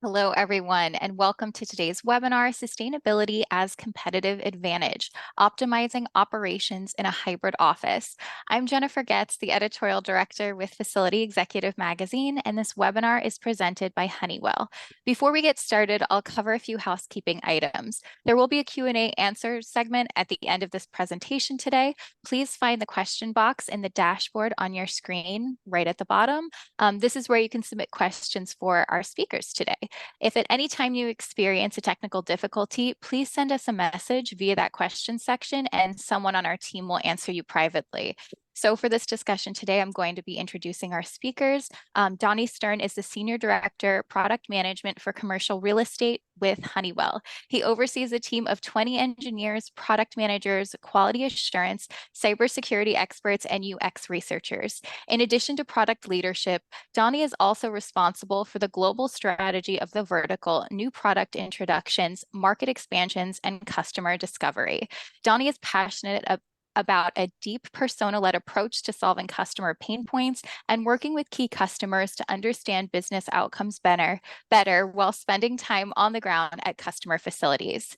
Hello, everyone, and welcome to today's webinar, Sustainability as Competitive Advantage, Optimizing Operations in a Hybrid Office. I'm Jennifer Getz, the Editorial Director with Facility Executive Magazine, and this webinar is presented by Honeywell. Before we get started, I'll cover a few housekeeping items. There will be a Q&A answer segment at the end of this presentation today. Please find the question box in the dashboard on your screen right at the bottom. This is where you can submit questions for our speakers today. If at any time you experience a technical difficulty, please send us a message via that question section and someone on our team will answer you privately. So for this discussion today, I'm going to be introducing our speakers. Donnie Stern is the Senior Director, Product Management for Commercial Real Estate with Honeywell. He oversees a team of 20 engineers, product managers, quality assurance, cybersecurity experts, and UX researchers. In addition to product leadership, Donnie is also responsible for the global strategy of the vertical, new product introductions, market expansions, and customer discovery. Donnie is passionate about a deep persona-led approach to solving customer pain points and working with key customers to understand business outcomes better while spending time on the ground at customer facilities.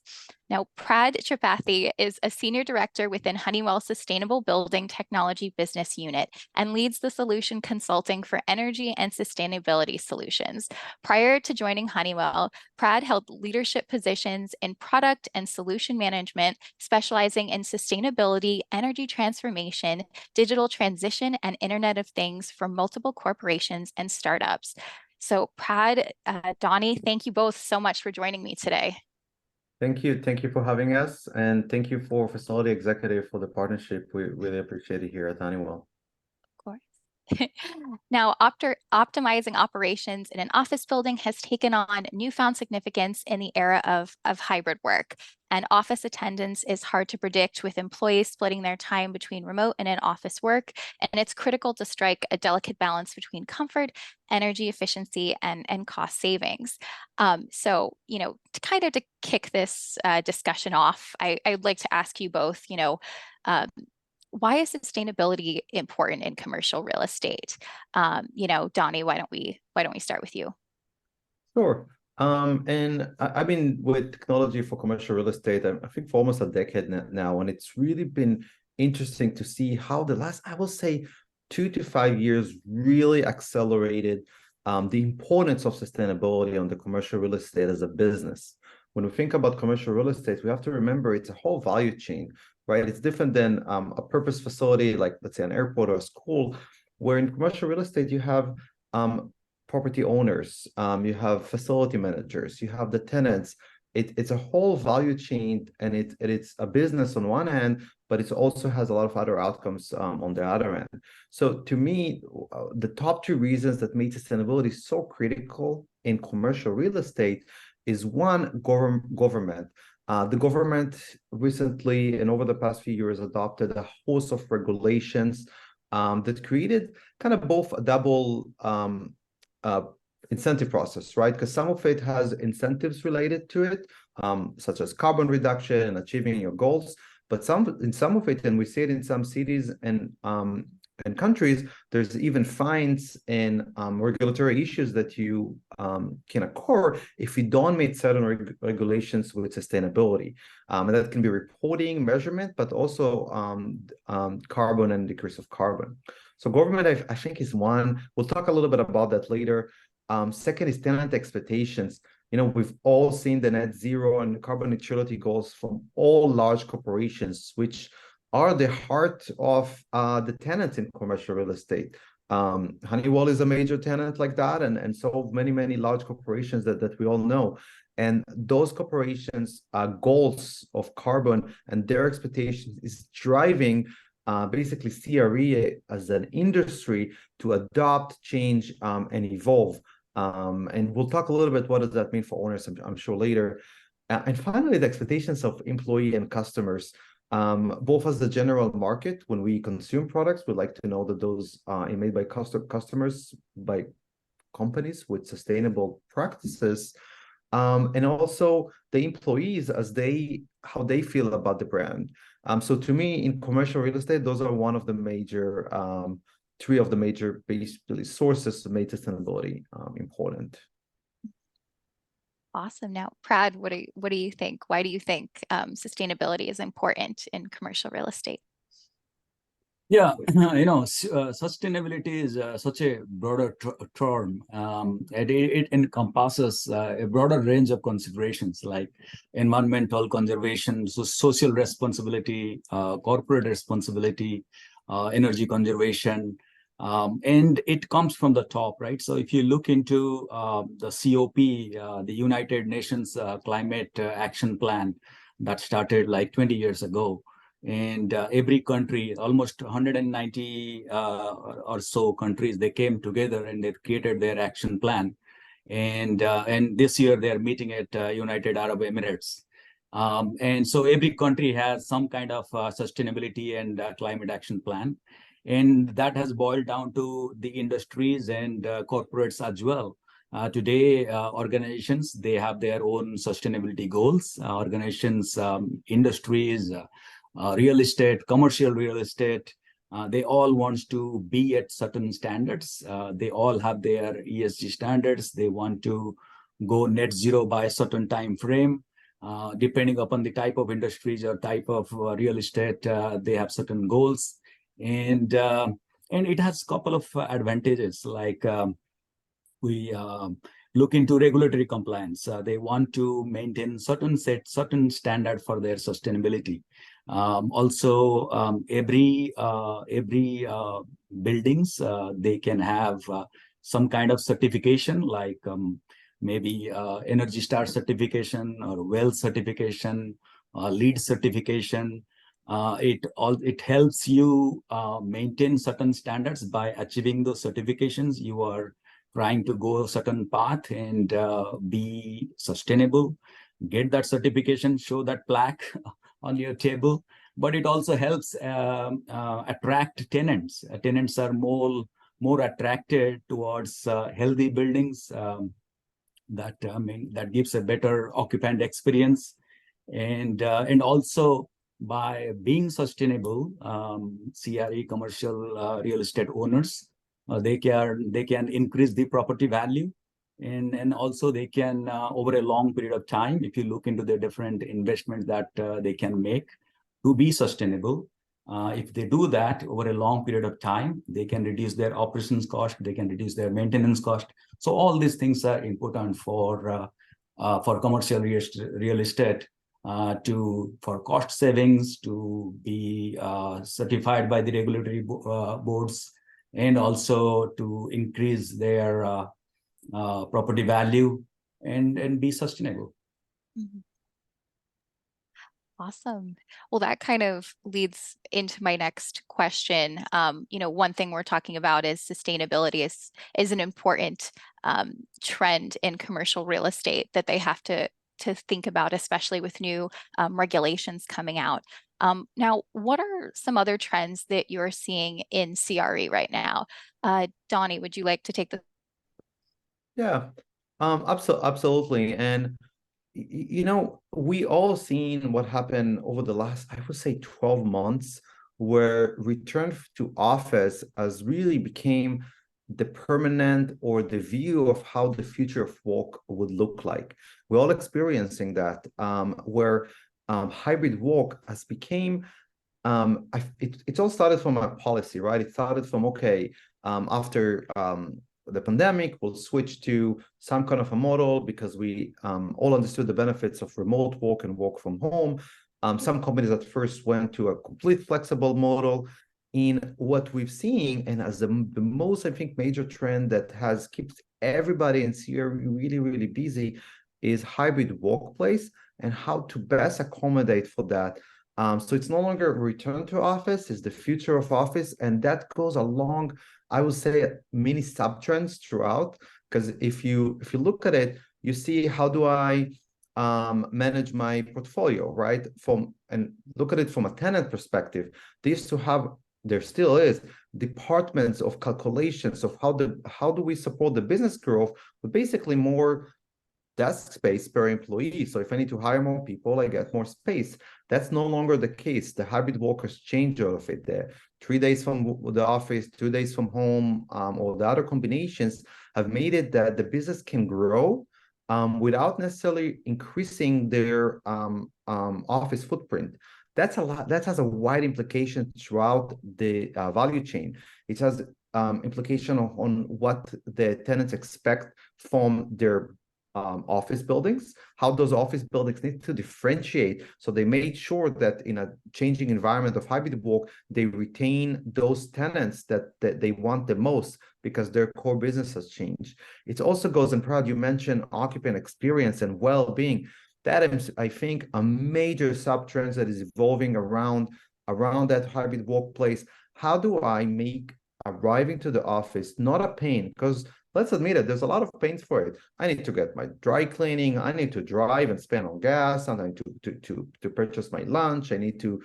Now, Prad Tripathi is a senior director within Honeywell's Sustainable Building Technology Business Unit and leads the solution consulting for energy and sustainability solutions. Prior to joining Honeywell, Prad held leadership positions in product and solution management, specializing in sustainability, energy transformation, digital transition, and Internet of Things for multiple corporations and startups. So Prad, Donnie, thank you both so much for joining me today. Thank you. Thank you for having us. And thank you for Facility Executive for the partnership. We really appreciate it here at Honeywell. Of course. Now, optimizing operations in an office building has taken on newfound significance in the era of hybrid work. And office attendance is hard to predict with employees splitting their time between remote and in-office work. And it's critical to strike a delicate balance between comfort, energy efficiency, and cost savings. So, to kick this discussion off, I'd like to ask you both, why is sustainability important in commercial real estate? Donnie, why don't we start with you? Sure. And I've been with technology for commercial real estate, I think for almost a decade now, and it's really been interesting to see how the last, I will say, 2 to 5 years really accelerated the importance of sustainability on the commercial real estate as a business. When we think about commercial real estate, we have to remember it's a whole value chain, right? It's different than a purpose facility, like let's say an airport or a school, where in commercial real estate, you have property owners, you have facility managers, you have the tenants. It's a whole value chain, and it's a business on one hand, but it also has a lot of other outcomes on the other end. So to me, the top 2 reasons that make sustainability so critical in commercial real estate is one, government. The government recently and over the past few years adopted a host of regulations that created kind of both a double incentive process, right? Because some of it has incentives related to it, such as carbon reduction and achieving your goals. But in some of it, and we see it in some cities and countries, there's even fines and regulatory issues that you can occur if you don't meet certain regulations with sustainability. And that can be reporting, measurement, but also carbon and decrease of carbon. So government, I think, is one. We'll talk a little bit about that later. Second is tenant expectations. We've all seen the net zero and carbon neutrality goals from all large corporations, which are the heart of the tenants in commercial real estate. Honeywell is a major tenant like that, and so many, many large corporations that we all know. And those corporations' goals of carbon and their expectations is driving basically CRE as an industry to adopt, change, and evolve. And we'll talk a little bit what does that mean for owners, I'm sure later. And finally, the expectations of employee and customers. Both as the general market, when we consume products, we like to know that those are made by customers, by companies with sustainable practices, and also the employees as how they feel about the brand. So to me, in commercial real estate, those are one of the major 3 of the major basically sources that make sustainability important. Awesome. Now, Prad, what do you think? Why do you think sustainability is important in commercial real estate? Yeah, sustainability is such a broader term. It encompasses a broader range of considerations like environmental conservation, social responsibility, corporate responsibility, energy conservation, and it comes from the top, right? So if you look into the COP, the United Nations Climate Action Plan that started like 20 years ago, and every country, almost 190 or so countries, they came together and they created their action plan. And this year they are meeting at United Arab Emirates. And so every country has some kind of sustainability and climate action plan. And that has boiled down to the industries and corporates as well. Today, organizations, they have their own sustainability goals. Organizations, industries, real estate, commercial real estate, they all want to be at certain standards. They all have their ESG standards. They want to go net zero by a certain time frame. Depending upon the type of industries or type of real estate, they have certain goals. And it has a couple of advantages, like we look into regulatory compliance. They want to maintain certain standard for their sustainability. Also, every buildings, they can have some kind of certification, like maybe Energy Star certification or WELL certification, LEED certification. It helps you maintain certain standards. By achieving those certifications, you are trying to go a certain path and be sustainable. Get that certification, show that plaque on your table. But it also helps attract tenants. Tenants are more attracted towards healthy buildings. That gives a better occupant experience. And also, by being sustainable, CRE, commercial real estate owners, they can increase the property value, and also they can over a long period of time, if you look into the different investments that they can make to be sustainable, if they do that over a long period of time, they can reduce their operations cost, they can reduce their maintenance cost. So all these things are important for commercial real estate, for cost savings, to be certified by the regulatory boards, and also to increase their property value and be sustainable. Mm-hmm. Awesome. Well, that kind of leads into my next question. One thing we're talking about is sustainability is an important trend in commercial real estate that they have to think about, especially with new regulations coming out. Now, what are some other trends that you're seeing in CRE right now? Donnie, would you like to take the? Yeah, absolutely. And we all seen what happened over the last, I would say, 12 months, where return to office has really became the permanent or the view of how the future of work would look like. We're all experiencing that, where hybrid work has became, it all started from a policy, right? It started from, okay, after the pandemic, we'll switch to some kind of a model because we all understood the benefits of remote work and work from home. Some companies at first went to a complete flexible model. In what we've seen, and as the most, I think, major trend that has kept everybody in CRE really, really busy, is hybrid workplace and how to best accommodate for that. So it's no longer return to office, it's the future of office, and that goes along, I would say, many sub-trends throughout. Because if you look at it, you see, how do I manage my portfolio, right? And look at it from a tenant perspective. They used to have, there still is, departments of calculations of how do we support the business growth, but basically more desk space per employee. So if I need to hire more people, I get more space. That's no longer the case. The hybrid workers change all of it there. 3 days from the office, 2 days from home, or the other combinations have made it that the business can grow without necessarily increasing their office footprint. That's a lot. That has a wide implication throughout the value chain. It has implication on what the tenants expect from their office buildings, how those office buildings need to differentiate. So they made sure that in a changing environment of hybrid work, they retain those tenants that they want the most because their core business has changed. It also goes, and Prad, you mentioned occupant experience and well-being. That is, I think, a major sub-trend that is evolving around that hybrid workplace. How do I make arriving to the office not a pain? Because let's admit it, there's a lot of pains for it. I need to get my dry cleaning. I need to drive and spend on gas. And I need to purchase my lunch. I need to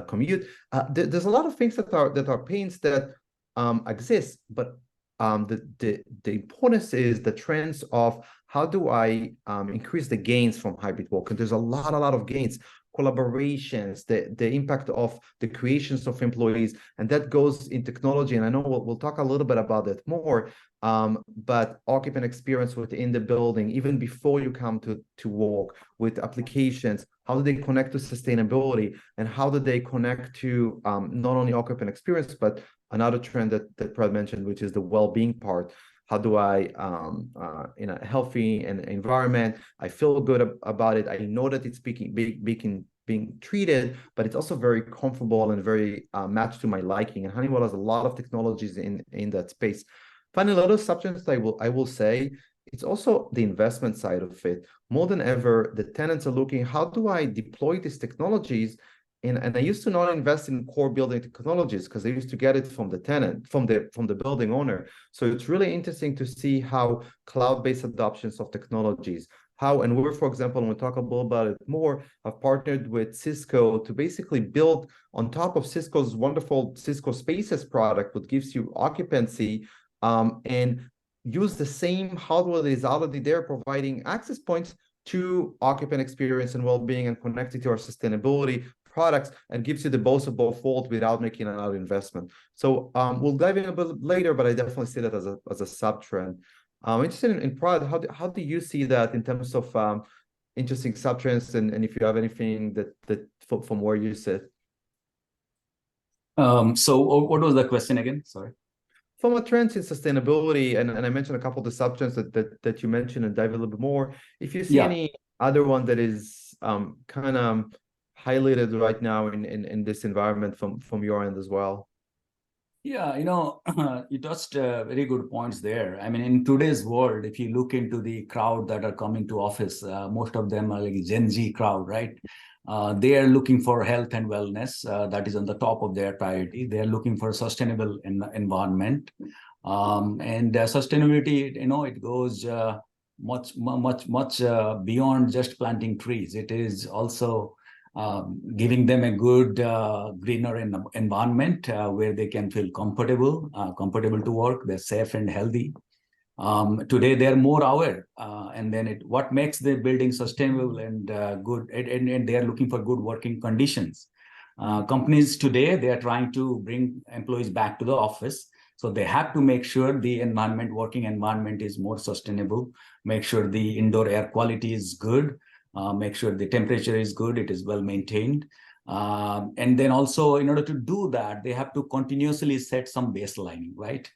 commute. There's a lot of things that are pains that exist, but the importance is the trends of how do I increase the gains from hybrid work. And there's a lot of gains, collaborations, the impact of the creations of employees, and that goes in technology. And I know we'll talk a little bit about that more, but occupant experience within the building, even before you come to work, with applications, how do they connect to sustainability, and how do they connect to not only occupant experience, but another trend that Prad mentioned, which is the well-being part. How do I, in a healthy environment, I feel good about it. I know that it's being treated, but it's also very comfortable and very matched to my liking. And Honeywell has a lot of technologies in that space. Finally, a lot of substance I will say, it's also the investment side of it. More than ever, the tenants are looking, how do I deploy these technologies? And I used to not invest in core building technologies because I used to get it from the tenant, from the building owner. So it's really interesting to see how cloud-based adoptions of technologies, and we're, for example, when we talk about it more, have partnered with Cisco to basically build on top of Cisco's wonderful Cisco Spaces product, which gives you occupancy, and use the same hardware that is already there, providing access points to occupant experience and well-being, and connected to our sustainability products, and gives you the best of both worlds without making another investment. So we'll dive in a bit later, but I definitely see that as a sub-trend. I'm interested in Prad, how do you see that in terms of interesting sub-trends, and if you have anything that from where you sit? So what was the question again? Sorry. From a trend in sustainability, and I mentioned a couple of the sub-trends that you mentioned, and dive a little bit more. If you see any other one that is kind of highlighted right now in this environment from your end as well. Yeah, you touched very good points there. I mean, in today's world, if you look into the crowd that are coming to office, most of them are like Gen Z crowd, right? They are looking for health and wellness. That is on the top of their priority. They are looking for a sustainable environment. And sustainability, it goes much beyond just planting trees. It is also giving them a good greener environment where they can feel comfortable to work. They're safe and healthy. Today they're more aware, and then what makes the building sustainable and good, and they are looking for good working conditions. Companies today, they are trying to bring employees back to the office, so they have to make sure the working environment is more sustainable, make sure the indoor air quality is good, make sure the temperature is good, it is well maintained. And then also, in order to do that, they have to continuously set some baselining, right?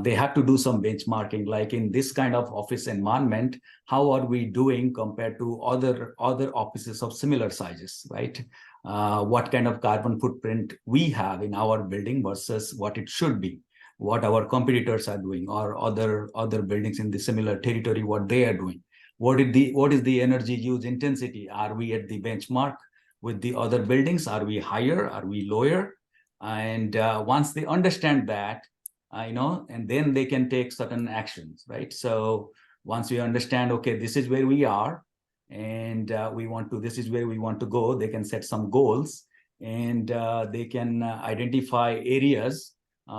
They have to do some benchmarking, like in this kind of office environment, how are we doing compared to other offices of similar sizes, right? What kind of carbon footprint we have in our building versus what it should be, what our competitors are doing, or other buildings in the similar territory, what they are doing. What is the energy use intensity? Are we at the benchmark with the other buildings? Are we higher? Are we lower? And once they understand that, and then they can take certain actions, right? So once we understand, okay, this is where we are, and this is where we want to go, they can set some goals, and they can identify areas.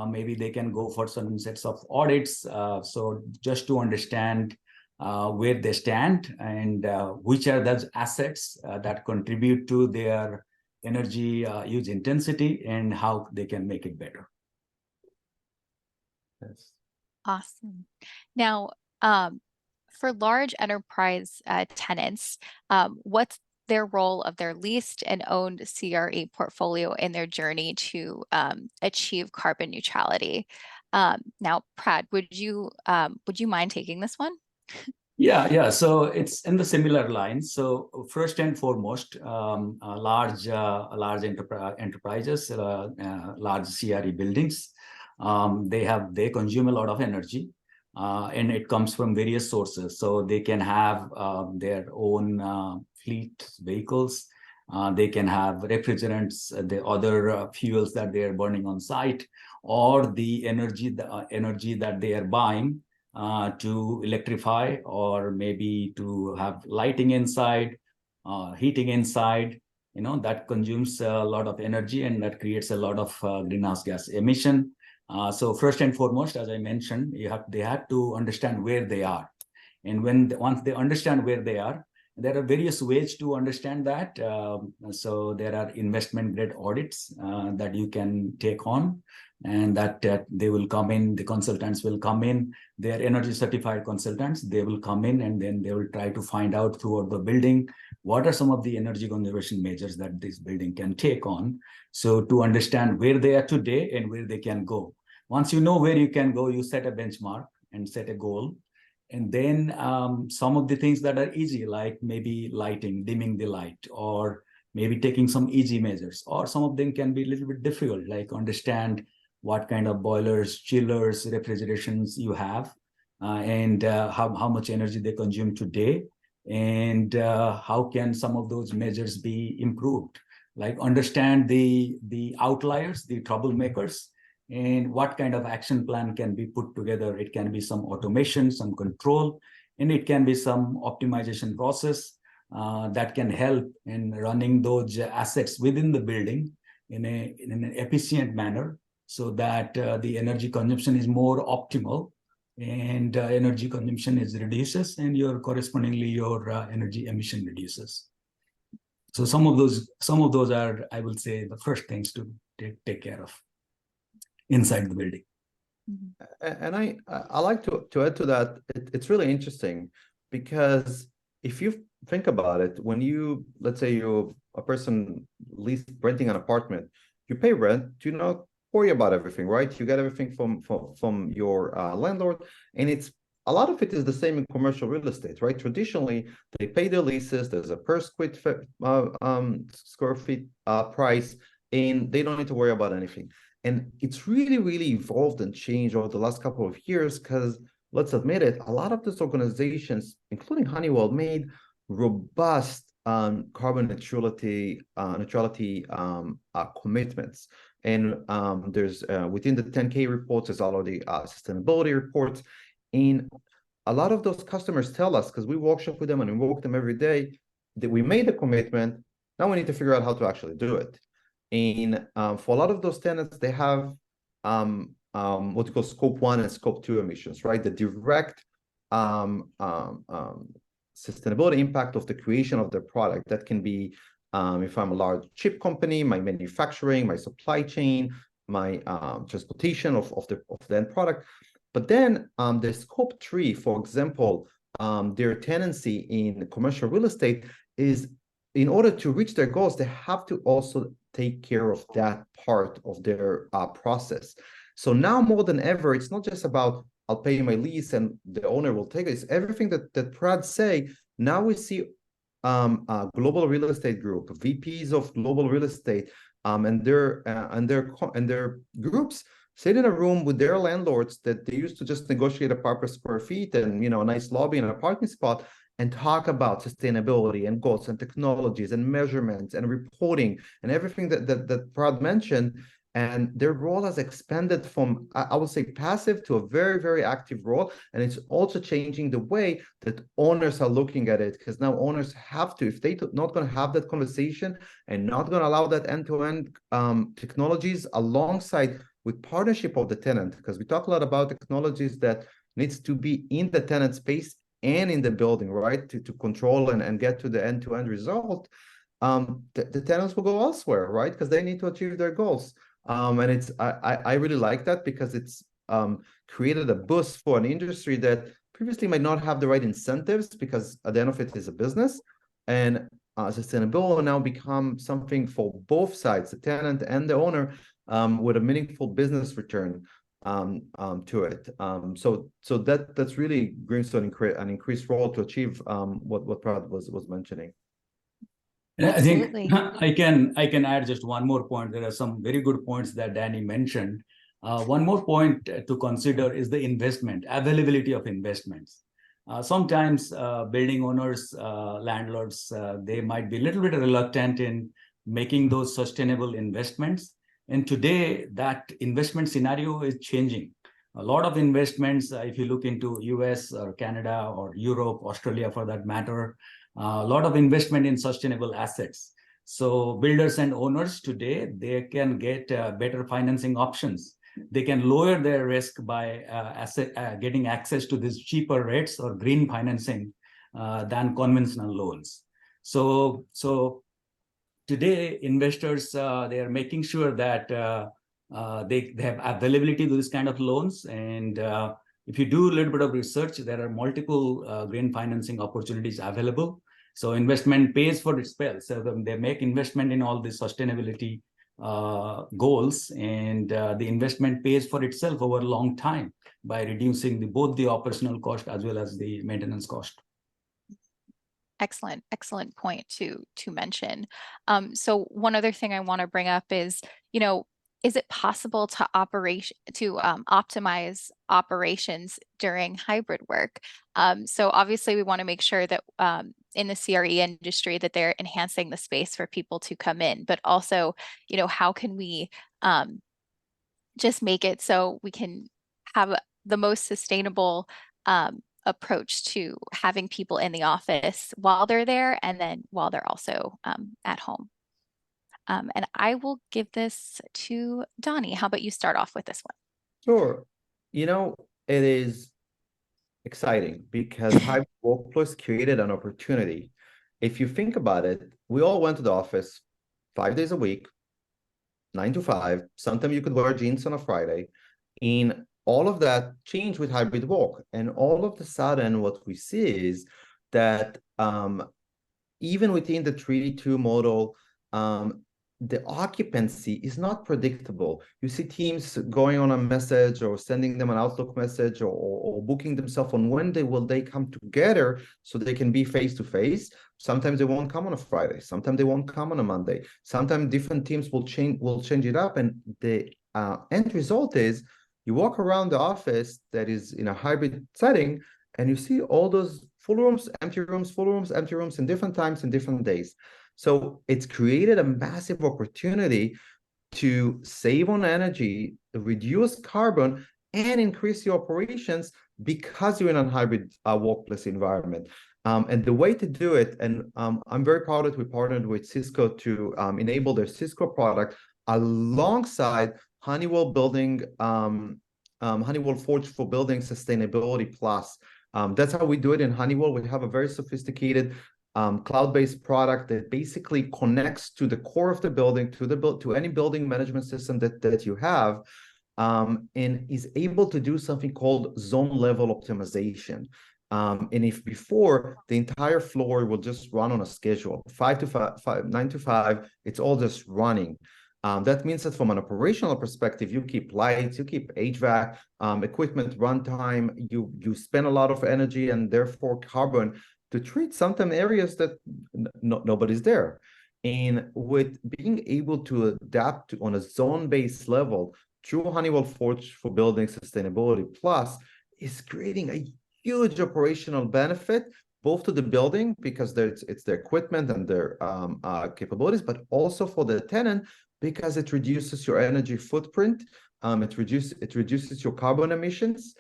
Maybe they can go for certain sets of audits. So just to understand where they stand, and which are those assets that contribute to their energy use intensity, and how they can make it better. Yes. Awesome. Now, for large enterprise tenants, what's their role of their leased and owned CRE portfolio in their journey to achieve carbon neutrality? Now, Prad, would you mind taking this one? Yeah. So it's in the similar lines. So first and foremost, large enterprises, large CRE buildings, they consume a lot of energy, and it comes from various sources. So they can have their own fleet vehicles. They can have refrigerants, the other fuels that they are burning on site, or the energy that they are buying to electrify, or maybe to have lighting inside, heating inside. That consumes a lot of energy, and that creates a lot of greenhouse gas emission. So first and foremost, as I mentioned, they have to understand where they are. And once they understand where they are, there are various ways to understand that. So there are investment grade audits that you can take on, and that they will come in, the consultants will come in, they are energy certified consultants, they will come in, and then they will try to find out throughout the building what are some of the energy conservation measures that this building can take on. So to understand where they are today and where they can go. Once you know where you can go, you set a benchmark and set a goal. And then some of the things that are easy, like maybe lighting, dimming the light, or maybe taking some easy measures, or some of them can be a little bit difficult, like understand what kind of boilers, chillers, refrigerations you have, and how much energy they consume today, and how can some of those measures be improved. Like understand the outliers, the troublemakers, and what kind of action plan can be put together. It can be some automation, some control, and it can be some optimization process that can help in running those assets within the building in an efficient manner, so that the energy consumption is more optimal, and energy consumption is reduces, and correspondingly your energy emission reduces. So some of those are, I will say, the first things to take care of inside the building. And I like to add to that. It's really interesting, because if you think about it, when let's say you're a person renting an apartment, you pay rent, you not worry about everything, right? You get everything from your landlord, and it's a lot of it is the same in commercial real estate, right? Traditionally, they pay their leases. There's a per square feet price, and they don't need to worry about anything. And it's really, really evolved and changed over the last couple of years, because let's admit it, a lot of these organizations, including Honeywell, made robust carbon neutrality commitments. And there's within the 10K reports, there's already sustainability reports. And a lot of those customers tell us, because we workshop with them and we work them every day, that we made the commitment. Now we need to figure out how to actually do it. And for a lot of those tenants, they have what you call scope 1 and scope 2 emissions, right? The direct sustainability impact of the creation of their product. That can be, if I'm a large chip company, my manufacturing, my supply chain, my transportation of the end product. But then the scope 3, for example, their tenancy in commercial real estate is, in order to reach their goals, they have to also take care of that part of their process. So now more than ever, it's not just about I'll pay my lease and the owner will take it. It's everything that Prad say. Now we see global real estate group, VPs of global real estate, and their groups sit in a room with their landlords that they used to just negotiate a per square feet and a nice lobby and a parking spot, and talk about sustainability and goals and technologies and measurements and reporting and everything that Prad mentioned. And their role has expanded from, I would say, passive to a very, very active role. And it's also changing the way that owners are looking at it, because now owners have to, if they're not going to have that conversation and not going to allow that end-to-end technologies alongside with partnership of the tenant, because we talk a lot about technologies that needs to be in the tenant space and in the building, right, to control and get to the end-to-end result. The tenants will go elsewhere, right, because they need to achieve their goals. And I really like that, because it's created a boost for an industry that previously might not have the right incentives because at the end of it is a business. And sustainability will now become something for both sides, the tenant and the owner, with a meaningful business return to it. So that's really brings an increased role to achieve what Prad was mentioning. And I think Absolutely. I can add just one more point. There are some very good points that Danny mentioned. One more point to consider is the investment, availability of investments. Sometimes building owners, landlords, they might be a little bit reluctant in making those sustainable investments. And today, that investment scenario is changing. A lot of investments, if you look into US or Canada or Europe, Australia for that matter, a lot of investment in sustainable assets. So builders and owners today, they can get better financing options. They can lower their risk by getting access to these cheaper rates or green financing than conventional loans. So today, investors, they are making sure that they have availability to this kind of loans. And if you do a little bit of research, there are multiple green financing opportunities available. So investment pays for itself. So they make investment in all the sustainability goals, and the investment pays for itself over a long time by reducing both the operational cost as well as the maintenance cost. Excellent point to mention. So one other thing I want to bring up is, is it possible to optimize operations during hybrid work? So obviously we want to make sure that in the CRE industry that they're enhancing the space for people to come in, but also, how can we just make it so we can have the most sustainable approach to having people in the office while they're there and then while they're also at home. And I will give this to Donnie. How about you start off with this one? Sure. It is exciting because hybrid workplace created an opportunity. If you think about it, we all went to the office 5 days a week, 9 to 5. Sometimes you could wear jeans on a Friday. And all of that changed with hybrid work. And all of a sudden, what we see is that even within the 3D2 model, the occupancy is not predictable. You see teams going on a message or sending them an Outlook message or booking themselves on when will they come together so they can be face-to-face. Sometimes they won't come on a Friday. Sometimes they won't come on a Monday. Sometimes different teams will change it up. And the end result is you walk around the office that is in a hybrid setting and you see all those full rooms, empty rooms, full rooms, empty rooms in different times and different days. So it's created a massive opportunity to save on energy, reduce carbon, and increase your operations because you're in a hybrid workplace environment. And the way to do it, and I'm very proud that we partnered with Cisco to enable their Cisco product alongside Honeywell Honeywell Forge for Building Sustainability Plus. That's how we do it in Honeywell. We have a very sophisticated cloud-based product that basically connects to the core of the building, to any building management system that you have, and is able to do something called zone level optimization. And if before the entire floor will just run on a schedule, 9 to 5, it's all just running. That means that from an operational perspective, you keep lights, you keep HVAC, equipment runtime, you spend a lot of energy and therefore carbon to treat sometimes areas that nobody's there. And with being able to adapt on a zone-based level through Honeywell Forge for Building Sustainability Plus is creating a huge operational benefit, both to the building because it's their equipment and their capabilities, but also for the tenant because it reduces your energy footprint. It reduces your carbon emissions.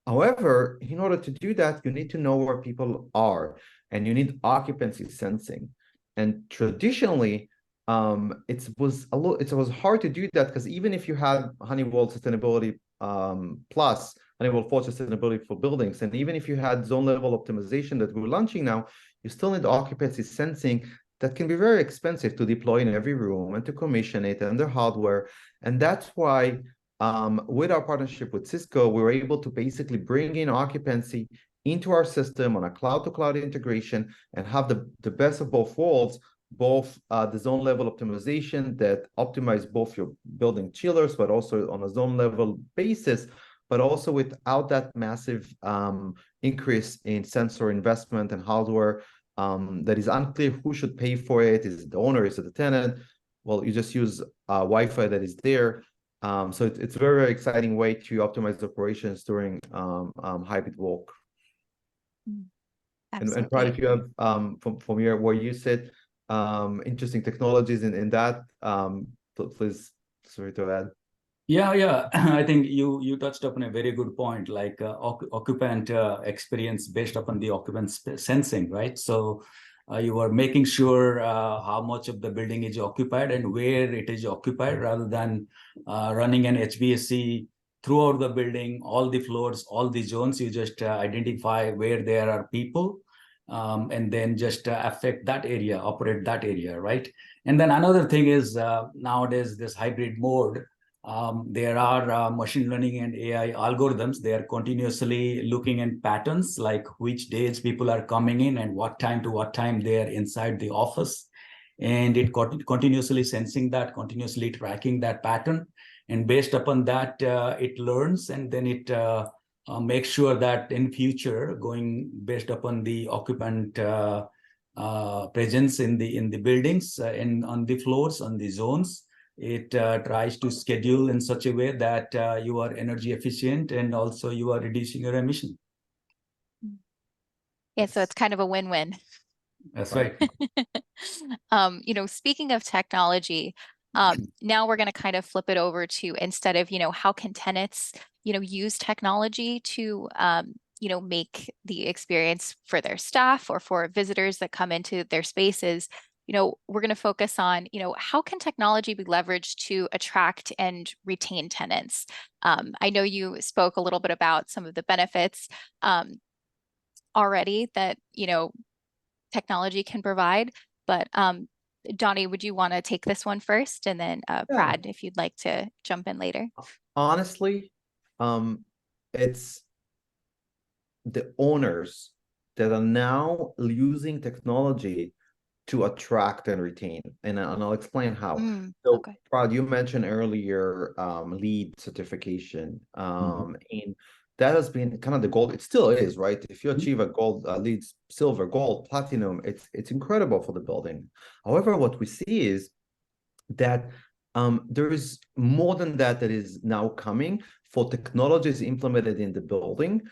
However, in order to do that, you need to know where people are, and you need occupancy sensing. And traditionally, it was hard to do that because even if you had Honeywell Sustainability Plus, Honeywell Forge Sustainability for Buildings, and even if you had zone level optimization that we're launching now, you still need occupancy sensing that can be very expensive to deploy in every room and to commission it and the hardware. And that's why with our partnership with Cisco, we were able to basically bring in occupancy into our system on a cloud-to-cloud integration and have the best of both worlds, both the zone level optimization that optimize both your building chillers, but also on a zone level basis, but also without that massive increase in sensor investment and hardware that is unclear who should pay for it. Is it the owner? Is it the tenant? Well, you just use Wi-Fi that is there. So it's a very, very exciting way to optimize operations during hybrid work. And Prad, Absolutely. if you have from your where you sit, interesting technologies in that, please, sorry to add. Yeah. I think you touched upon a very good point, like occupant experience based upon the occupant sensing, right? So you are making sure how much of the building is occupied and where it is occupied, rather than running an HVAC throughout the building, all the floors, all the zones. You just identify where there are people, and then just affect that area, operate that area, right? And then another thing is nowadays this hybrid mode. There are machine learning and AI algorithms. They are continuously looking at patterns, like which days people are coming in and what time to what time they are inside the office. And it continuously sensing that, continuously tracking that pattern. And based upon that, it learns, and then it makes sure that in future, going based upon the occupant presence in the buildings, and on the floors, on the zones, it tries to schedule in such a way that you are energy efficient and also you are reducing your emission. Yeah, so it's kind of a win-win. That's right. Speaking of technology, now we're going to kind of flip it over to, instead of, how can tenants, use technology to, make the experience for their staff or for visitors that come into their spaces. We're going to focus on, how can technology be leveraged to attract and retain tenants? I know you spoke a little bit about some of the benefits already that, technology can provide, but Donnie, would you want to take this one first? And then Prad, if you'd like to jump in later. Honestly, it's the owners that are now using technology to attract and retain, and I'll explain how. So, Okay. Prad, you mentioned earlier LEED certification, and that has been kind of the goal. It still is, right? If you achieve a gold, LEED, silver, gold, platinum, it's incredible for the building. However, what we see is that there is more than that is now coming for technologies implemented in the building,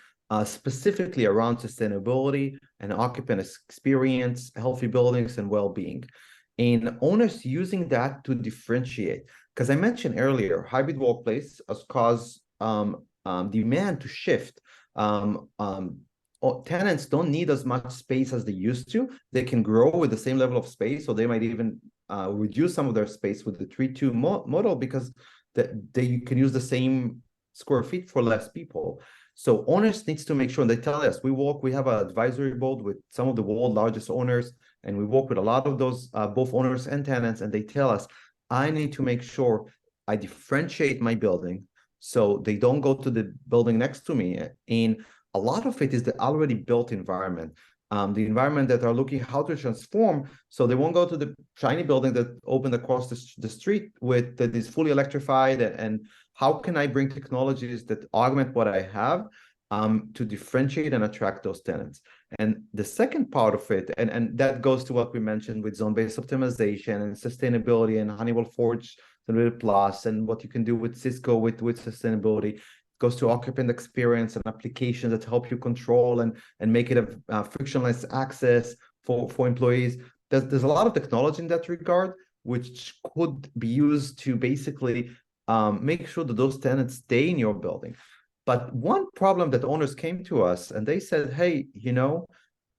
specifically around sustainability and occupant experience, healthy buildings, and well-being. And owners using that to differentiate. Because I mentioned earlier, hybrid workplace has caused demand to shift. Tenants don't need as much space as they used to. They can grow with the same level of space, or they might even reduce some of their space with the 3-2 model, because they can use the same square feet for less people. So owners needs to make sure, and they tell us, we have an advisory board with some of the world's largest owners, and we work with a lot of those, both owners and tenants, and they tell us, I need to make sure I differentiate my building so they don't go to the building next to me. And a lot of it is the already built environment, the environment that are looking how to transform, so they won't go to the shiny building that opened across the street that is fully electrified. And how can I bring technologies that augment what I have to differentiate and attract those tenants? And the second part of it, and that goes to what we mentioned with zone-based optimization and sustainability and Honeywell Forge Plus, and what you can do with Cisco with sustainability, goes to occupant experience and applications that help you control and make it a frictionless access for employees. There's a lot of technology in that regard, which could be used to basically make sure that those tenants stay in your building. But one problem that owners came to us and they said, hey,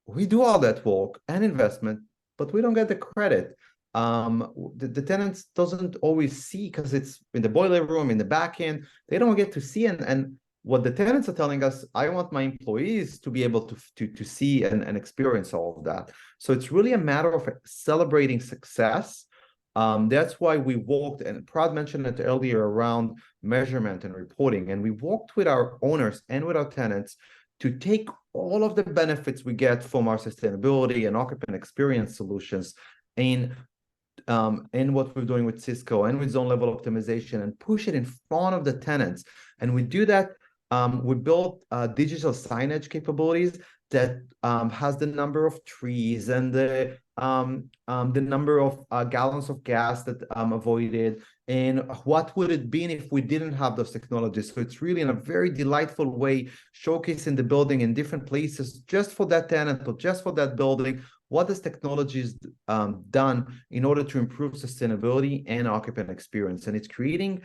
we do all that work and investment, but we don't get the credit. The tenants doesn't always see, because it's in the boiler room, in the back end, they don't get to see. And what the tenants are telling us, I want my employees to be able to see and experience all of that. So it's really a matter of celebrating success That's why we worked, and Prad mentioned it earlier, around measurement and reporting. And we worked with our owners and with our tenants to take all of the benefits we get from our sustainability and occupant experience solutions and what we're doing with Cisco and with zone level optimization and push it in front of the tenants. And we do that. We built digital signage capabilities that has the number of trees and the number of gallons of gas that avoided, and what would it be if we didn't have those technologies. So it's really in a very delightful way showcasing the building in different places just for that tenant or just for that building. What has technologies done in order to improve sustainability and occupant experience? And it's creating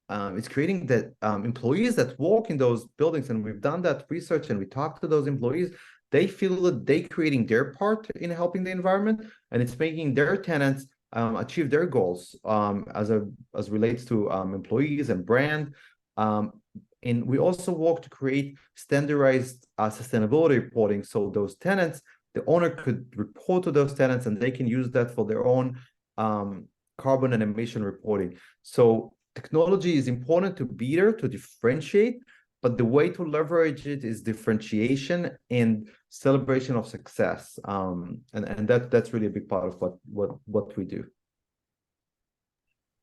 that employees that work in those buildings, and we've done that research and we talked to those employees, they feel that they creating their part in helping the environment, and it's making their tenants achieve their goals as relates to employees and brand. And we also work to create standardized sustainability reporting, so those tenants, the owner could report to those tenants and they can use that for their own carbon and emission reporting. So technology is important to be there to differentiate, but the way to leverage it is differentiation and celebration of success. And that's really a big part of what we do.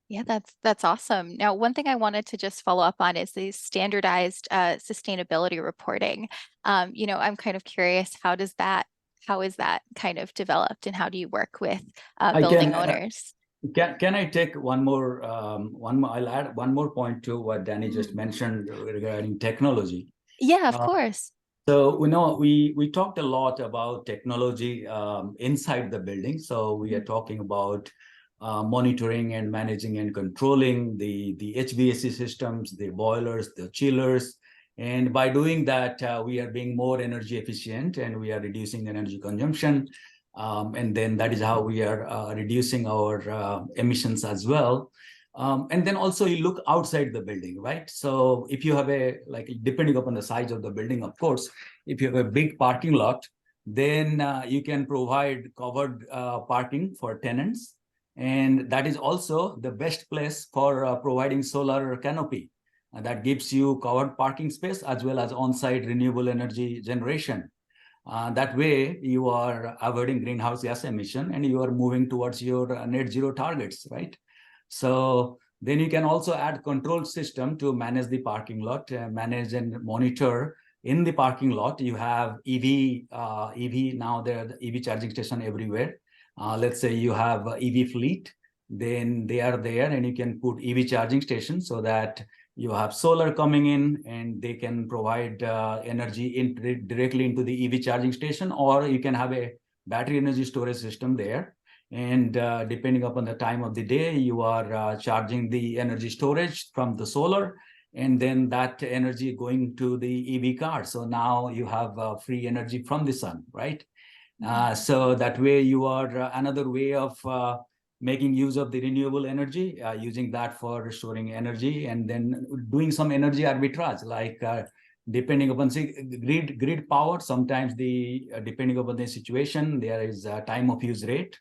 Yeah, that's awesome. Now, one thing I wanted to just follow up on is the standardized sustainability reporting. I'm kind of curious, how is that kind of developed, and how do you work with building owners? Can I take one more? I'll add one more point to what Danny just mentioned regarding technology. Yeah, of course. So we talked a lot about technology inside the building. So we are talking about monitoring and managing and controlling the HVAC systems, the boilers, the chillers. And by doing that, we are being more energy efficient and we are reducing energy consumption. And then that is how we are reducing our emissions as well. And then also you look outside the building, right? So if you have depending upon the size of the building, of course, if you have a big parking lot, then you can provide covered parking for tenants. And that is also the best place for providing solar canopy. That gives you covered parking space as well as on-site renewable energy generation. That way, you are avoiding greenhouse gas emission and you are moving towards your net zero targets, right? So then you can also add control system to manage the parking lot, manage and monitor in the parking lot. You have EV now, there are the EV charging station everywhere. Let's say you have EV fleet, then they are there and you can put EV charging stations so that you have solar coming in and they can provide energy directly into the EV charging station, or you can have a battery energy storage system there. And depending upon the time of the day, you are charging the energy storage from the solar, and then that energy going to the EV car. So now you have free energy from the sun, right? So that way you are another way of making use of the renewable energy, using that for storing energy, and then doing some energy arbitrage, like depending upon grid power. Sometimes depending upon the situation, there is a time of use rate.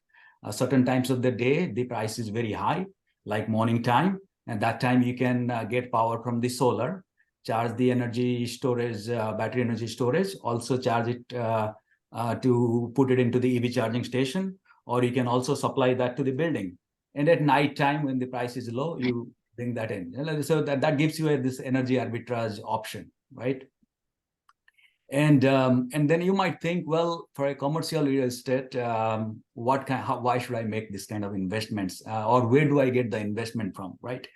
Certain times of the day, the price is very high, like morning time. And that time you can get power from the solar, charge the energy storage, battery energy storage, also charge it to put it into the EV charging station, or you can also supply that to the building. And at night time, when the price is low, you bring that in. So that gives you this energy arbitrage option, right? And then you might think, well, for a commercial real estate, why should I make this kind of investments, or where do I get the investment from, right?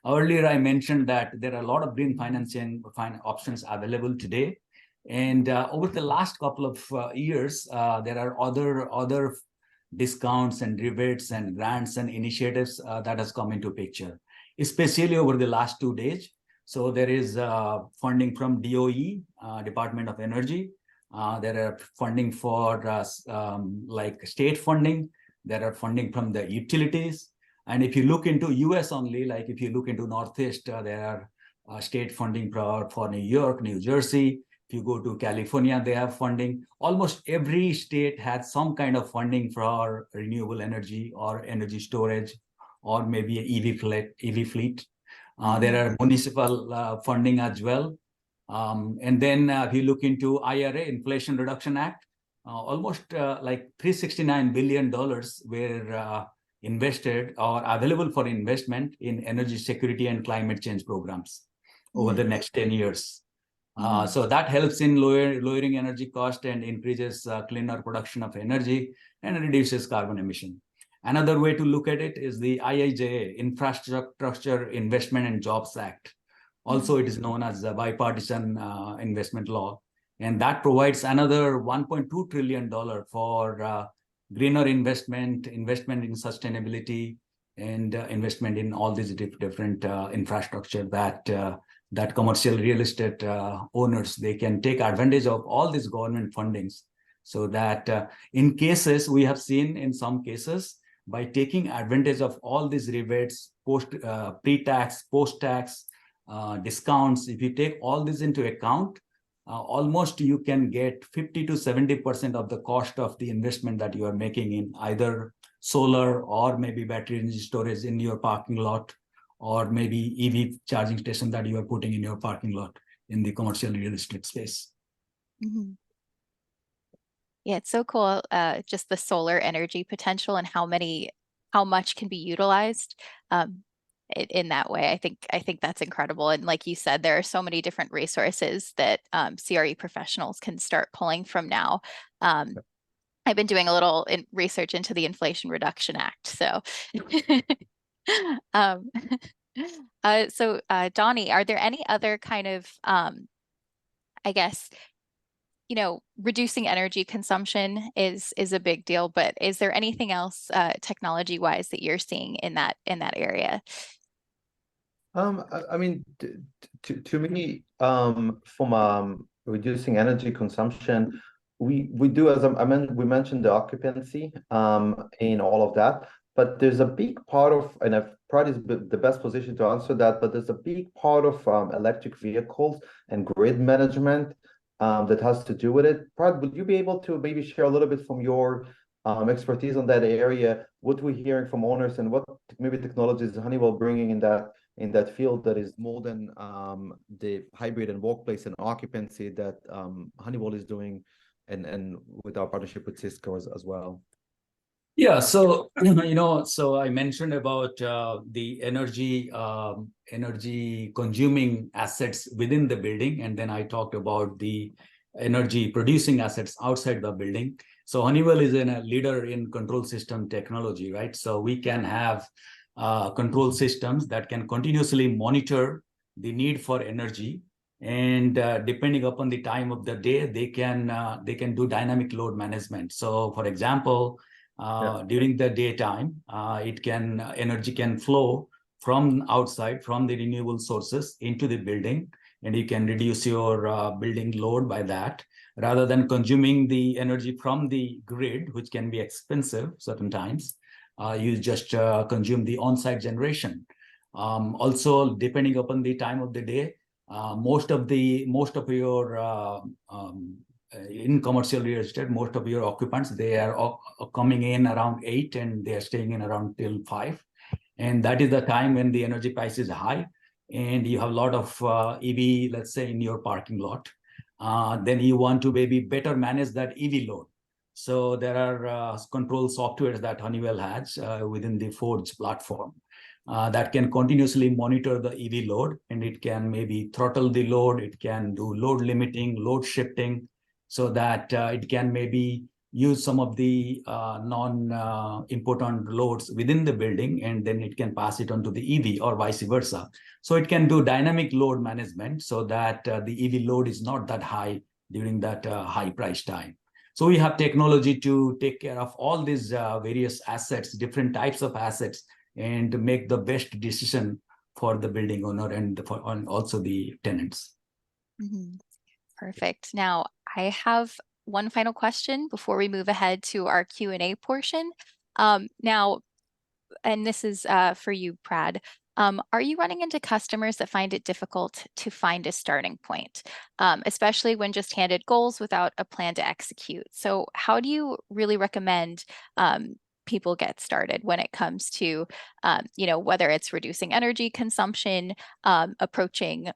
Earlier, I mentioned that there are a lot of green financing options available today. And over the last couple of years, there are other discounts and rebates and grants and initiatives that has come into picture, especially over the last 2 days. So there is funding from DOE, Department of Energy. There are funding for like state funding. There are funding from the utilities. And if you look into US only, like if you look into Northeast, there are state funding for New York, New Jersey, If you go to California, they have funding. Almost every state has some kind of funding for renewable energy or energy storage, or maybe an EV fleet. There are municipal funding as well. And then if you look into IRA, Inflation Reduction Act, almost like $369 billion were invested or available for investment in energy security and climate change programs over the next 10 years. So that helps in lowering energy cost and increases cleaner production of energy and reduces carbon emission. Another way to look at it is the IIJA, Infrastructure Investment and Jobs Act. Also, it is known as the bipartisan investment law. And that provides another $1.2 trillion for greener investment in sustainability, and investment in all these different infrastructure that commercial real estate owners, they can take advantage of all these government fundings. So that in cases, we have seen in some cases, by taking advantage of all these rebates, pre-tax, post-tax, discounts, if you take all this into account, almost you can get 50 to 70% of the cost of the investment that you are making in either solar or maybe battery energy storage in your parking lot, or maybe EV charging station that you are putting in your parking lot in the commercial real estate space. Yeah, it's so cool. Just the solar energy potential and how much can be utilized in that way. I think that's incredible. And like you said, there are so many different resources that CRE professionals can start pulling from now. I've been doing a little research into the Inflation Reduction Act. So, Donnie, are there any other kind of, I guess, reducing energy consumption is a big deal, but is there anything else technology-wise that you're seeing in that area? I mean, to me, from reducing energy consumption, we do, as we mentioned the occupancy in all of that, but there's a big part of, and I've probably the best position to answer that, but there's a big part of electric vehicles and grid management that has to do with it. Prad, would you be able to maybe share a little bit from your expertise on that area, what we're hearing from owners, and what maybe technologies is Honeywell bringing in that field that is more than the hybrid and workplace and occupancy that Honeywell is doing, and with our partnership with Cisco as well? Yeah, so so I mentioned about the energy consuming assets within the building, and then I talked about the energy producing assets outside the building. So Honeywell is a leader in control system technology, right? So we can have control systems that can continuously monitor the need for energy, and depending upon the time of the day, they can do dynamic load management. So, for example, during the daytime, energy can flow from outside, from the renewable sources into the building, and you can reduce your building load by that, rather than consuming the energy from the grid, which can be expensive certain times. You just consume the on-site generation. Also, depending upon the time of the day, most of your in commercial real estate, most of your occupants, they are coming in around 8 and they are staying in around till 5. And that is the time when the energy price is high and you have a lot of EV, let's say, in your parking lot. Then you want to maybe better manage that EV load. So there are control softwares that Honeywell has within the Forge platform that can continuously monitor the EV load, and it can maybe throttle the load. It can do load limiting, load shifting, so that it can maybe use some of the non-important loads within the building, and then it can pass it on to the EV or vice versa. So it can do dynamic load management so that the EV load is not that high during that high price time. So we have technology to take care of all these various assets, different types of assets, and make the best decision for the building owner and also the tenants. Perfect. Now, I have one final question before we move ahead to our Q&A portion. Now, and this is for you, Prad. Are you running into customers that find it difficult to find a starting point, especially when just handed goals without a plan to execute? So how do you really recommend people get started when it comes to, whether it's reducing energy consumption, approaching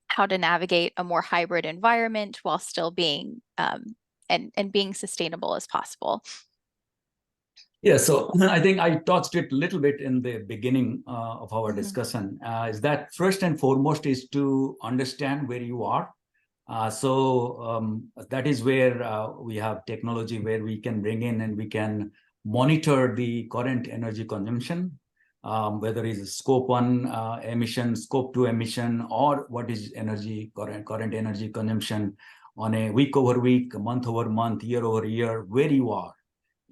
how to navigate a more hybrid environment while still being and being sustainable as possible? Yeah, so I think I touched it a little bit in the beginning of our Mhm. discussion. Is that first and foremost is to understand where you are. That is where we have technology where we can bring in and we can monitor the current energy consumption, whether it's scope 1 emission, scope 2 emission, or what is current energy consumption on a week over week, month over month, year over year, where you are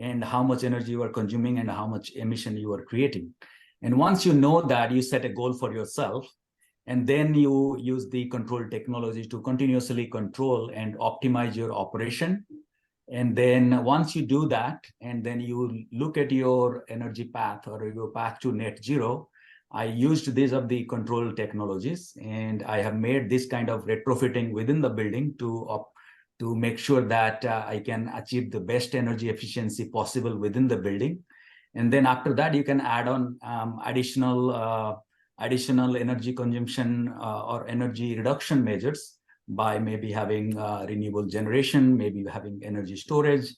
and how much energy you are consuming and how much emission you are creating. And once you know that, you set a goal for yourself, and then you use the control technology to continuously control and optimize your operation. And then once you do that, and then you look at your energy path or your path to net zero, I used these of the control technologies, and I have made this kind of retrofitting within the building to make sure that I can achieve the best energy efficiency possible within the building. And then after that, you can add on additional energy consumption or energy reduction measures by maybe having renewable generation, maybe having energy storage.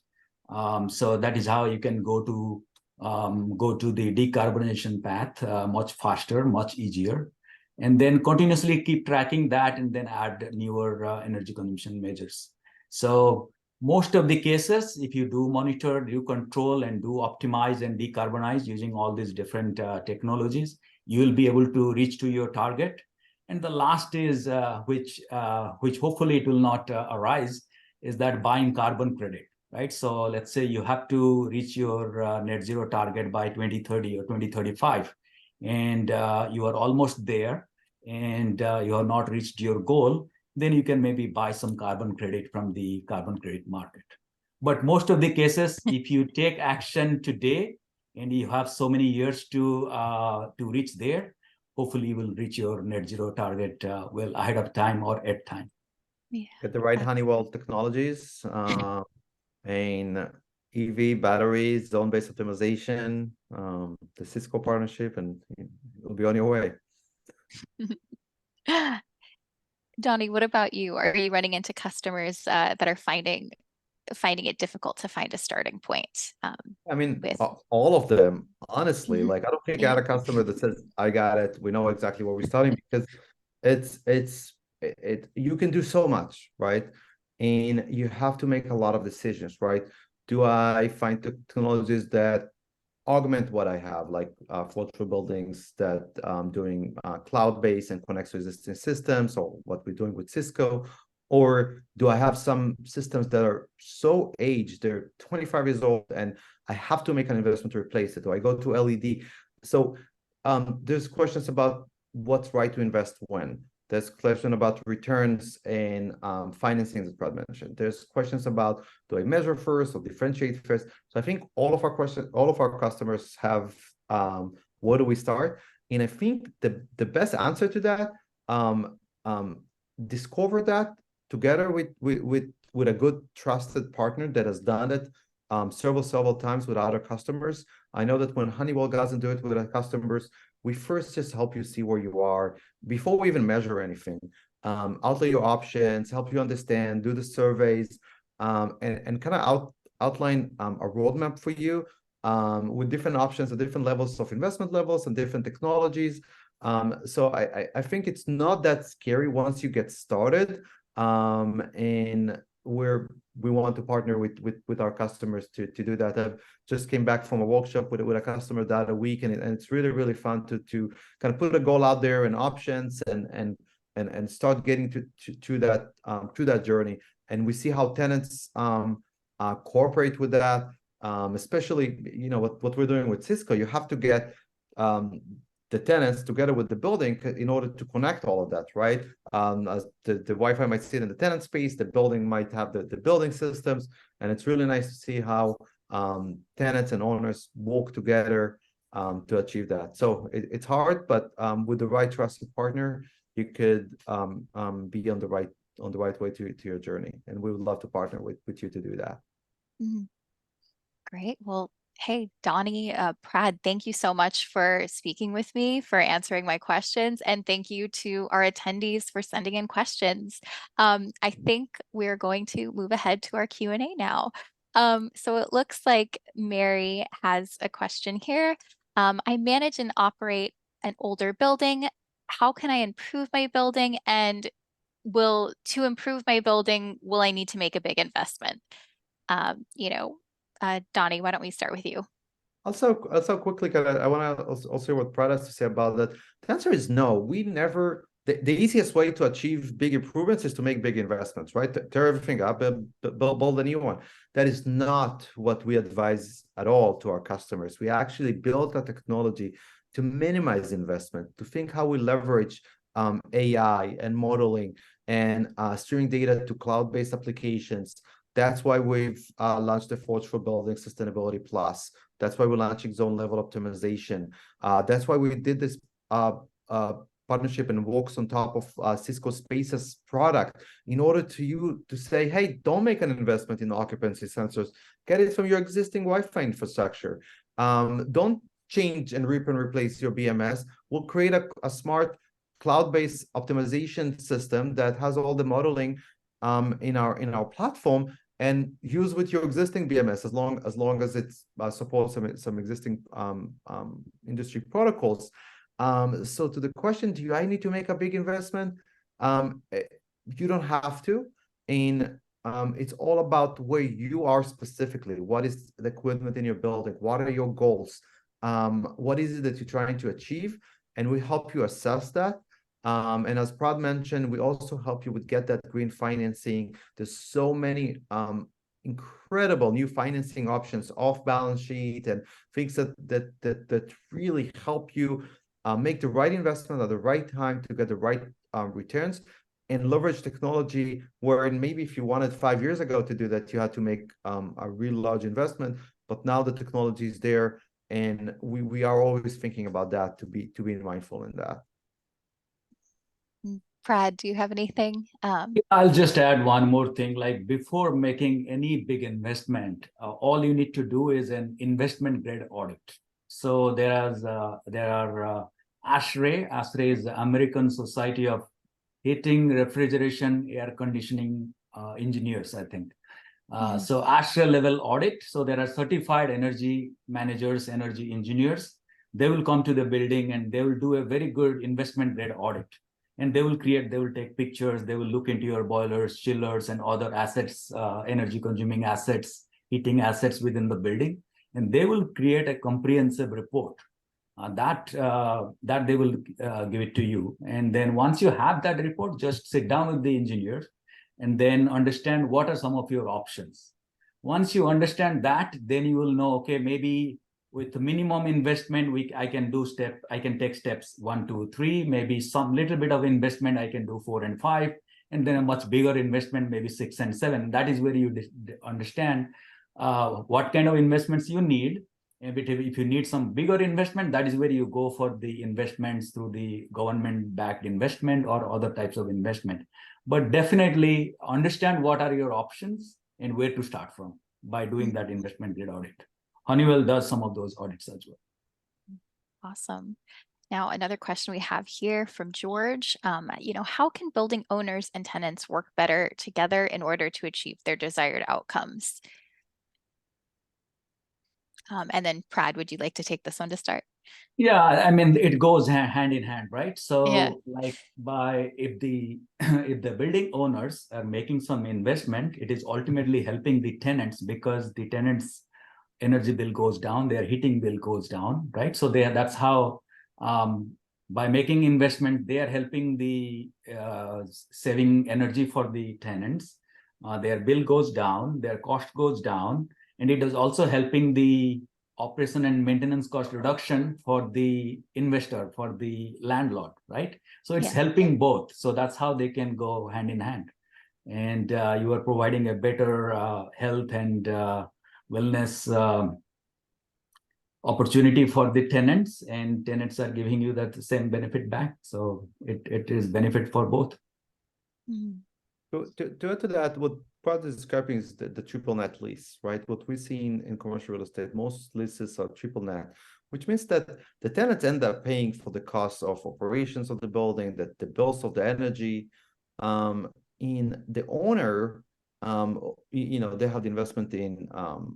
So that is how you can go to the decarbonization path much faster, much easier, and then continuously keep tracking that and then add newer energy consumption measures. So most of the cases, if you do monitor, do control, and do optimize and decarbonize using all these different technologies, you will be able to reach to your target. And the last is, which hopefully it will not arise, is that buying carbon credit, right? So let's say you have to reach your net zero target by 2030 or 2035, and you are almost there, and you have not reached your goal, then you can maybe buy some carbon credit from the carbon credit market. But most of the cases, if you take action today and you have so many years to reach there, hopefully you will reach your net zero target well ahead of time or at time. Yeah. Get the right Honeywell technologies and EV batteries, zone-based optimization, the Cisco partnership, and you'll be on your way. Donnie, what about you? Are you running into customers that are finding it difficult to find a starting point I mean, with? all of them, honestly. Like, I don't think I Yeah. had a customer that says, "I got it. We know exactly where we're starting," because you can do so much, right? And you have to make a lot of decisions, right? Do I find technologies that augment what I have, like flow-through buildings that doing cloud-based and connects to existing systems, or what we're doing with Cisco? Or do I have some systems that are so aged, they're 25 years old, and I have to make an investment to replace it? Do I go to LED? So there's questions about what's right to invest when. There's question about returns and financing, as Brad mentioned. There's questions about, do I measure first or differentiate first? So I think all of our customers have where do we start? And I think the best answer to that, discover that together with a good trusted partner that has done it several times with other customers. I know that when Honeywell doesn't do it with our customers, we first just help you see where you are before we even measure anything. Outline your options, help you understand, do the surveys, and kind of outline a roadmap for you with different options at different levels of investment levels and different technologies. So I think it's not that scary once you get started. And we want to partner with our customers to do that. I just came back from a workshop with a customer that a week, and it's really fun to kind of put a goal out there and options and start getting to that journey. And we see how tenants cooperate with that, especially what we're doing with Cisco. You have to get the tenants together with the building in order to connect all of that, right? As the Wi-Fi might sit in the tenant space, the building might have the building systems, and it's really nice to see how tenants and owners work together to achieve that. So it's hard, but with the right trusted partner, you could be on the right way to your journey. And we would love to partner with you to do that. Mhm. Great. Well, hey, Donnie, Prad, thank you so much for speaking with me, for answering my questions, and thank you to our attendees for sending in questions. I think we're going to move ahead to our Q&A now. So it looks like Mary has a question here. I manage and operate an older building. How can I improve my building? And to improve my building, will I need to make a big investment? You know, Donnie, why don't we start with you? Also quickly, because I want to also hear what Prad has to say about that. The answer is no. We never. The easiest way to achieve big improvements is to make big investments, right? Tear everything up and build a new one. That is not what we advise at all to our customers. We actually build a technology to minimize investment, to think how we leverage AI and modeling and streaming data to cloud-based applications. That's why we've launched the Forge for Building Sustainability Plus. That's why we're launching zone level optimization. That's why we did this partnership and works on top of Cisco Spaces product in order to say, hey, don't make an investment in occupancy sensors. Get it from your existing Wi-Fi infrastructure. Don't change and rip and replace your BMS. We'll create a smart cloud-based optimization system that has all the modeling in our platform, and use with your existing BMS as long as it supports some existing industry protocols. So to the question, do I need to make a big investment? You don't have to. And it's all about where you are specifically. What is the equipment in your building? What are your goals? What is it that you're trying to achieve? And we help you assess that. And as Prad mentioned, we also help you with get that green financing. There's so many incredible new financing options off balance sheet and things that really help you make the right investment at the right time to get the right returns, and leverage technology where maybe if you wanted 5 years ago to do that, you had to make a really large investment, but now the technology is there, and we are always thinking about that to be mindful in that. Prad, do you have anything? I'll just add one more thing. Like before making any big investment, all you need to do is an investment grade audit. So there are ASHRAE. ASHRAE is the American Society of Heating, Refrigeration, Air Conditioning Engineers, I think. So ASHRAE level audit. So there are certified energy managers, energy engineers. They will come to the building and they will do a very good investment grade audit. And they will take pictures, they will look into your boilers, chillers, and other assets, energy consuming assets, heating assets within the building. And they will create a comprehensive report that they will give it to you. And then once you have that report, just sit down with the engineers and then understand what are some of your options. Once you understand that, then you will know, okay, maybe with minimum investment, I can take steps 1, 2, 3, maybe some little bit of investment, I can do 4 and 5, and then a much bigger investment, maybe 6 and 7. That is where you understand what kind of investments you need. And if you need some bigger investment, that is where you go for the investments through the government-backed investment or other types of investment. But definitely understand what are your options and where to start from by doing that investment grade audit. Honeywell does some of those audits as well. Awesome. Now, another question we have here from George, how can building owners and tenants work better together in order to achieve their desired outcomes? And then Prad, would you like to take this one to start? Yeah, I mean, it goes hand in hand, right? So Yeah. like if the building owners are making some investment, it is ultimately helping the tenants, because the tenants' energy bill goes down, their heating bill goes down, right? So that's how by making investment, they are helping the saving energy for the tenants. Their bill goes down, their cost goes down, and it is also helping the operation and maintenance cost reduction for the investor, for the landlord, right? So it's helping both. So that's how they can go hand in hand. And you are providing a better health and wellness opportunity for the tenants, and tenants are giving you that same benefit back. So it is benefit for both. Mhm. To add to that, what Pratt is describing is the triple net lease, right? What we've seen in commercial real estate, most leases are triple net, which means that the tenants end up paying for the costs of operations of the building, that the bills of the energy. In the owner, they have the investment in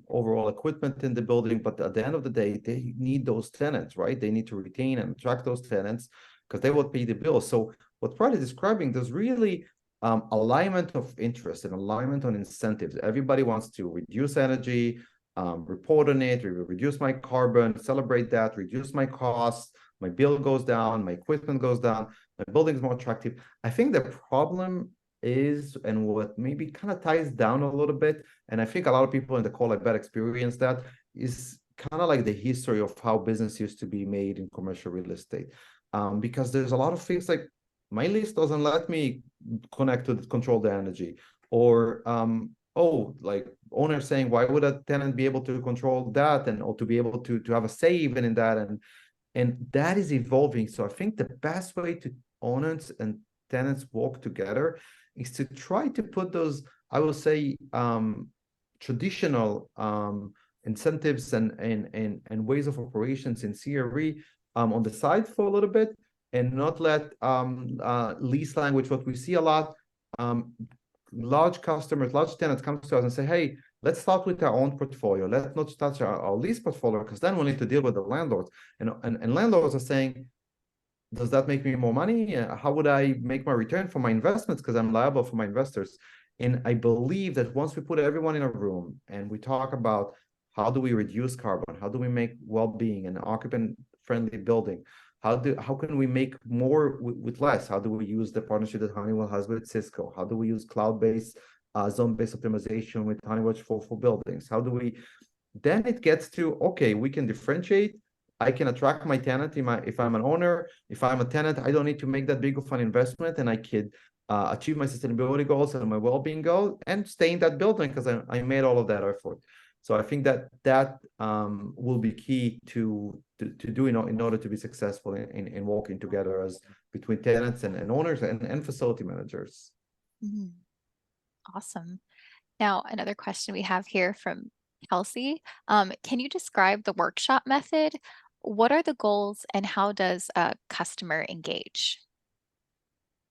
overall equipment in the building, but at the end of the day, they need those tenants, right? They need to retain and attract those tenants because they will pay the bills. So what Pratt is describing, there's really alignment of interest and alignment on incentives. Everybody wants to reduce energy, report on it, reduce my carbon, celebrate that, reduce my costs, my bill goes down, my equipment goes down, my building is more attractive. I think the problem is, and what maybe kind of ties down a little bit, and I think a lot of people in the call I bet experience that, is kind of like the history of how business used to be made in commercial real estate. Because there's a lot of things like my lease doesn't let me connect to control the energy, or like owner saying, why would a tenant be able to control that, and or to be able to have a say even in that, and that is evolving. So I think the best way to owners and tenants work together is to try to put those, I will say, traditional incentives and ways of operations in CRE on the side for a little bit, and not let lease language, what we see a lot, large customers, large tenants come to us and say, hey, let's start with our own portfolio. Let's not touch our lease portfolio, because then we'll need to deal with the landlords. And landlords are saying, does that make me more money? How would I make my return for my investments? Because I'm liable for my investors. And I believe that once we put everyone in a room and we talk about how do we reduce carbon, how do we make well-being and occupant-friendly building, how can we make more with less? How do we use the partnership that Honeywell has with Cisco? How do we use cloud-based, zone-based optimization with Honeywell for buildings? How do we? Then it gets to, okay, we can differentiate. I can attract my tenant if I'm an owner. If I'm a tenant, I don't need to make that big of an investment, and I could achieve my sustainability goals and my well-being goal and stay in that building because I made all of that effort. So I think that will be key to do in order to be successful in working together as between tenants and owners and facility managers. Mhm. Awesome. Now, another question we have here from Kelsey. Can you describe the workshop method? What are the goals and how does a customer engage?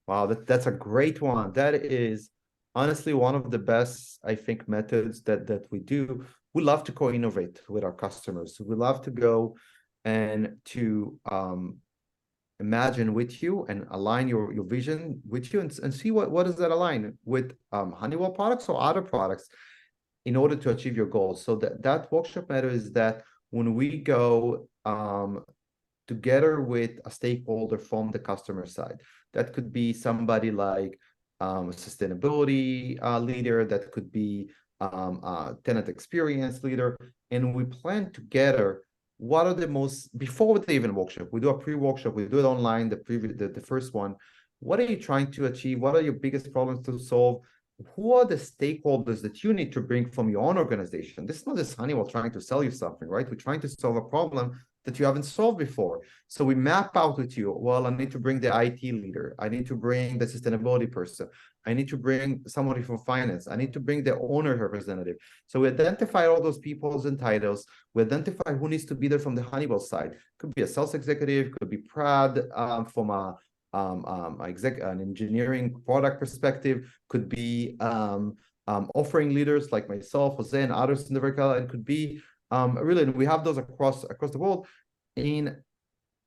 Wow, that's a great one. That is honestly one of the best, I think, methods that we do. We love to co-innovate with our customers. We love to go and to imagine with you and align your vision with you, and see what does that align with Honeywell products or other products in order to achieve your goals. So that workshop method is that when we go together with a stakeholder from the customer side. That could be somebody like a sustainability leader, that could be a tenant experience leader, and we plan together what are the most, before the even workshop, we do a pre-workshop, we do it online, the first one. What are you trying to achieve? What are your biggest problems to solve? Who are the stakeholders that you need to bring from your own organization? This is not just Honeywell trying to sell you something, right? We're trying to solve a problem that you haven't solved before. So we map out with you, well, I need to bring the IT leader. I need to bring the sustainability person. I need to bring somebody from finance. I need to bring the owner representative. So we identify all those people's and titles. We identify who needs to be there from the Honeywell side. Could be a sales executive, could be Prad from an engineering product perspective, could be offering leaders like myself, Jose, and others in the vertical, and could be really, and we have those across the world. In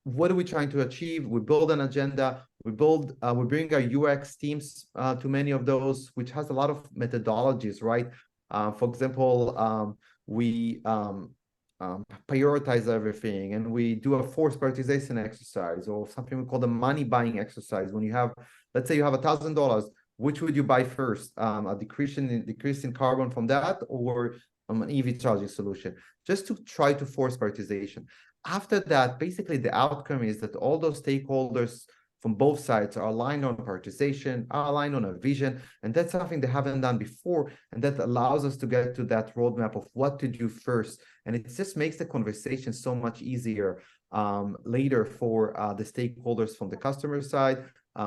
what are we trying to achieve? We build an agenda. We bring our UX teams to many of those, which has a lot of methodologies, right? For example, we prioritize everything, and we do a forced prioritization exercise, or something we call the money buying exercise. When you have, let's say you have $1,000, which would you buy first? A decrease in carbon from that, or an EV charging solution, just to try to force prioritization. After that, basically the outcome is that all those stakeholders from both sides are aligned on prioritization, are aligned on a vision, and that's something they haven't done before, and that allows us to get to that roadmap of what to do first, and it just makes the conversation so much easier later for the stakeholders from the customer side,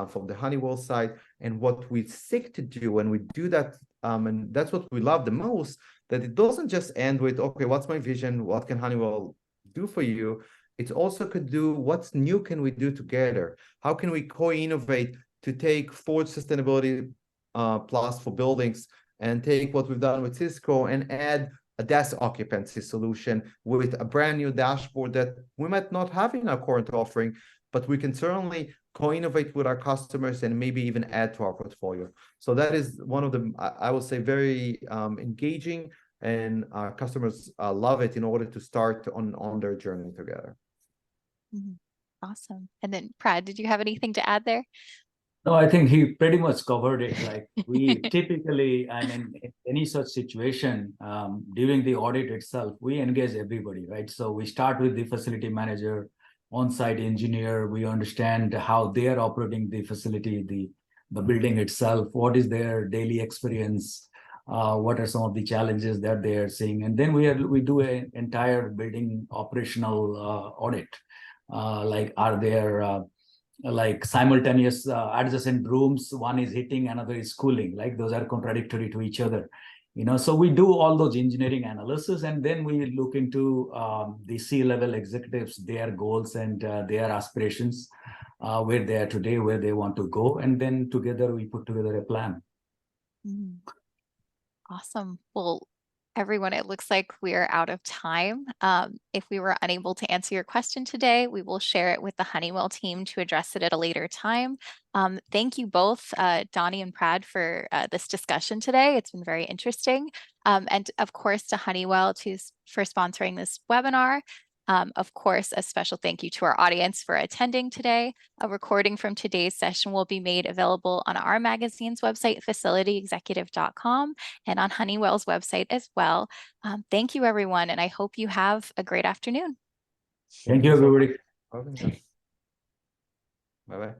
from the Honeywell side. And what we seek to do when we do that, and that's what we love the most, that it doesn't just end with, okay, what's my vision? What can Honeywell do for you? It also could do, what's new can we do together? How can we co-innovate to take Ford Sustainability Plus for buildings and take what we've done with Cisco and add a desk occupancy solution with a brand new dashboard that we might not have in our current offering, but we can certainly co-innovate with our customers and maybe even add to our portfolio. So that is one of the, I would say, very engaging, and our customers love it in order to start on their journey together. Awesome. And then Prad, did you have anything to add there? No, I think he pretty much covered it. Like we typically, I mean, in any such situation, during the audit itself, we engage everybody, right? So we start with the facility manager, on-site engineer. We understand how they are operating the facility, the building itself. What is their daily experience? What are some of the challenges that they are seeing? And then we do an entire building operational audit. Like, are there like simultaneous adjacent rooms? One is heating, another is cooling. Like, those are contradictory to each other. So we do all those engineering analysis, and then we look into the C-level executives, their goals and their aspirations, where they are today, where they want to go, and then together we put together a plan. Awesome. Well, everyone, it looks like we are out of time. If we were unable to answer your question today, we will share it with the Honeywell team to address it at a later time. Thank you both, Donnie and Prad, for this discussion today. It's been very interesting. And of course, to Honeywell for sponsoring this webinar. Of course, a special thank you to our audience for attending today. A recording from today's session will be made available on our magazine's website, facilityexecutive.com, and on Honeywell's website as well. Thank you, everyone, and I hope you have a great afternoon. Thank you, everybody. Bye-bye.